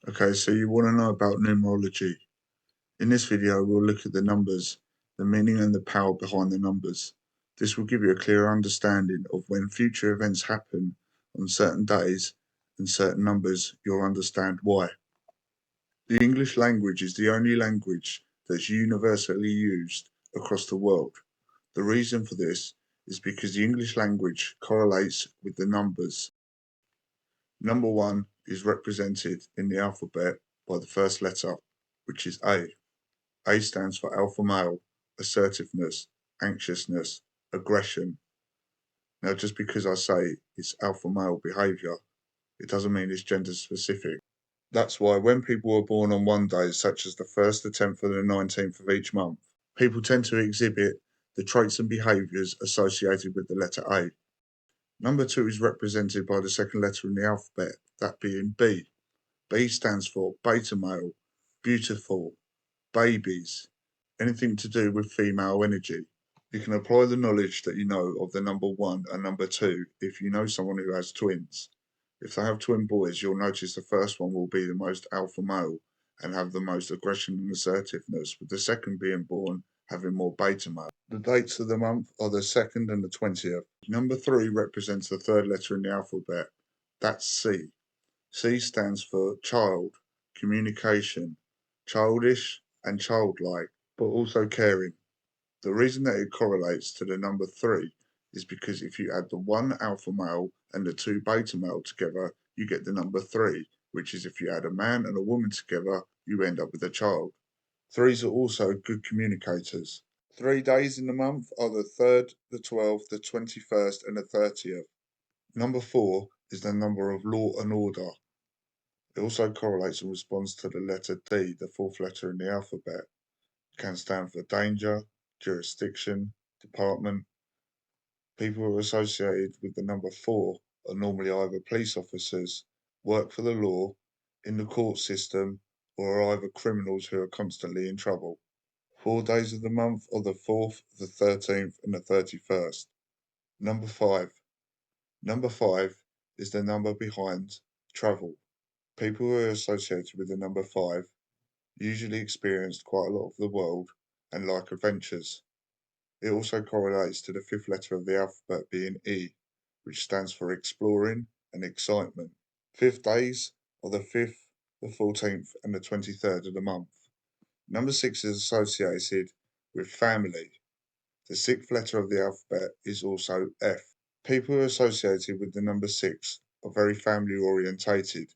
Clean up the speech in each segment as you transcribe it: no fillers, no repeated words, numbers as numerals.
Okay, so you want to know about numerology. In this video, we'll look at the numbers, the meaning and the power behind the numbers. This will give you a clear understanding of when future events happen on certain days and certain numbers, you'll understand why. The English language is the only language that's universally used across the world. The reason for this is because the English language correlates with the numbers. Number 1 is represented in the alphabet by the first letter, which is A. A stands for alpha male, assertiveness, anxiousness, aggression. Now, just because I say it's alpha male behavior, it doesn't mean it's gender specific. That's why when people are born on one day, such as the 1st, the 10th, and the 19th of each month, people tend to exhibit the traits and behaviors associated with the letter A. Number 2 is represented by the second letter in the alphabet, that being B. B stands for beta male, beautiful, babies, anything to do with female energy. You can apply the knowledge that you know of the number 1 and number 2 if you know someone who has twins. If they have twin boys, you'll notice the first one will be the most alpha male and have the most aggression and assertiveness, with the second being born having more beta male. The dates of the month are the 2nd and the 20th. Number 3 represents the third letter in the alphabet. That's C. C stands for child, communication, childish and childlike, but also caring. The reason that it correlates to the number 3 is because if you add the 1 alpha male and the 2 beta male together, you get the number 3, which is if you add a man and a woman together, you end up with a child. Threes are also good communicators. 3 days in the month are the 3rd, the 12th, the 21st, and the 30th. Number 4 is the number of law and order. It also correlates and responds to the letter D, the 4th letter in the alphabet. It can stand for danger, jurisdiction, department. People who are associated with the number 4 are normally either police officers, work for the law, in the court system, or are either criminals who are constantly in trouble. 4 days of the month are the 4th, the 13th, and the 31st. Number 5. Number 5 is the number behind travel. People who are associated with the number 5 usually experienced quite a lot of the world and like adventures. It also correlates to the 5th letter of the alphabet being E, which stands for exploring and excitement. 5th days are the 5th, the 14th, and the 23rd of the month. Number 6 is associated with family. The 6th letter of the alphabet is also F. People who are associated with the number 6 are very family orientated.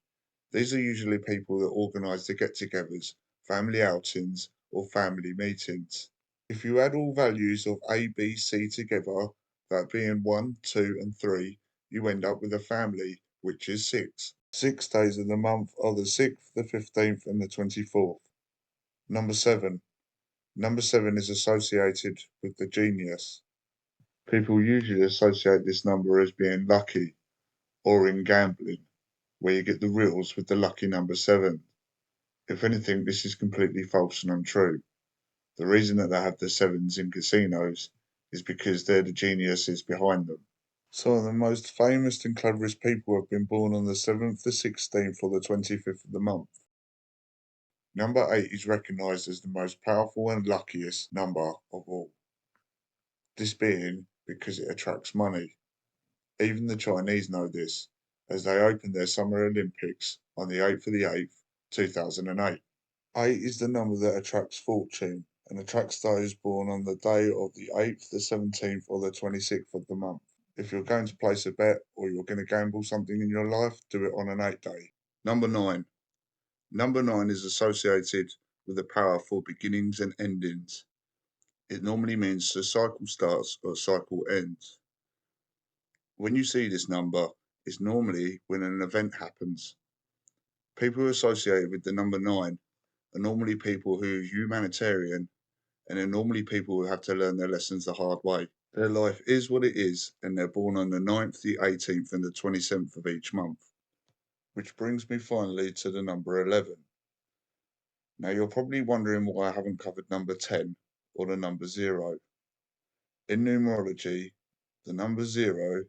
These are usually people that organise the get-togethers, family outings, or family meetings. If you add all values of A, B, C together, that being 1, 2, and 3, you end up with a family, which is 6. 6 days of the month are the 6th, the 15th, and the 24th. Number 7. Number 7 is associated with the genius. People usually associate this number as being lucky, or in gambling, where you get the reels with the lucky number 7. If anything, this is completely false and untrue. The reason that they have the 7s in casinos is because they're the geniuses behind them. Some of the most famous and cleverest people have been born on the 7th, the 16th, or the 25th of the month. Number 8 is recognised as the most powerful and luckiest number of all. This being because it attracts money. Even the Chinese know this, as they opened their Summer Olympics on the 8th of the 8th, 2008. 8 is the number that attracts fortune and attracts those born on the day of the 8th, the 17th, or the 26th of the month. If you're going to place a bet or you're going to gamble something in your life, do it on an 8 day. Number 9. Number 9 is associated with the power for beginnings and endings. It normally means a cycle starts or a cycle ends. When you see this number, it's normally when an event happens. People associated with the number 9 are normally people who are humanitarian, and they're normally people who have to learn their lessons the hard way. Their life is what it is, and they're born on the 9th, the 18th, and the 27th of each month. Which brings me finally to the number 11. Now you're probably wondering why I haven't covered number 10 or the number 0. In numerology, the number 0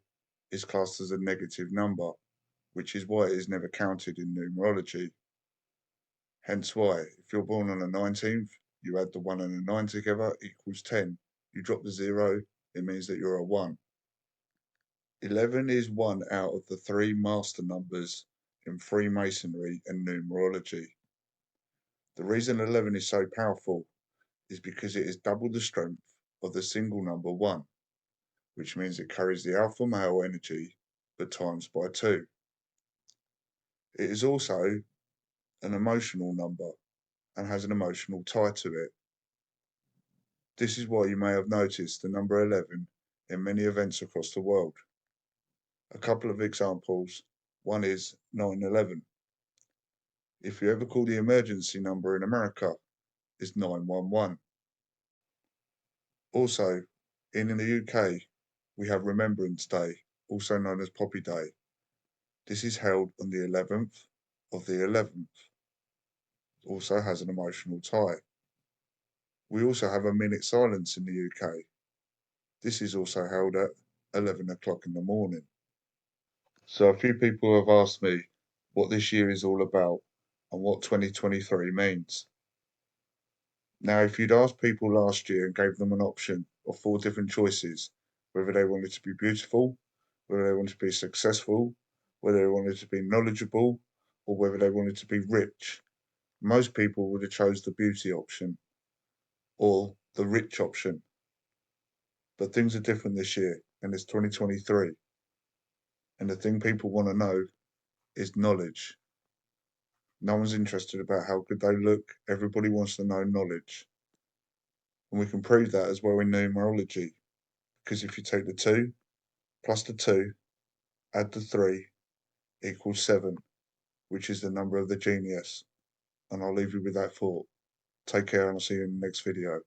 is classed as a negative number, which is why it is never counted in numerology. Hence why, if you're born on the 19th, you add the 1 and the 9 together equals 10. You drop the 0, it means that you're a 1. 11 is one out of the 3 master numbers in Freemasonry and Numerology. The reason 11 is so powerful is because it is double the strength of the single number 1, which means it carries the alpha male energy, but times by 2. It is also an emotional number and has an emotional tie to it. This is why you may have noticed the number 11 in many events across the world. A couple of examples. One is 9/11. If you ever call the emergency number in America, it's 911. Also, in the UK, we have Remembrance Day, also known as Poppy Day. This is held on the 11th of the 11th. Also has an emotional tie. We also have a minute silence in the UK. This is also held at 11 o'clock in the morning. So a few people have asked me what this year is all about and what 2023 means. Now, if you'd asked people last year and gave them an option of 4 different choices, whether they wanted to be beautiful, whether they wanted to be successful, whether they wanted to be knowledgeable, or whether they wanted to be rich, most people would have chose the beauty option or the rich option. But things are different this year, and it's 2023. And the thing people want to know is knowledge. No one's interested about how good they look. Everybody wants to know knowledge. And we can prove that as well in numerology. Because if you take the 2 plus the 2, add the 3, equals 7, which is the number of the genius. And I'll leave you with that thought. Take care and I'll see you in the next video.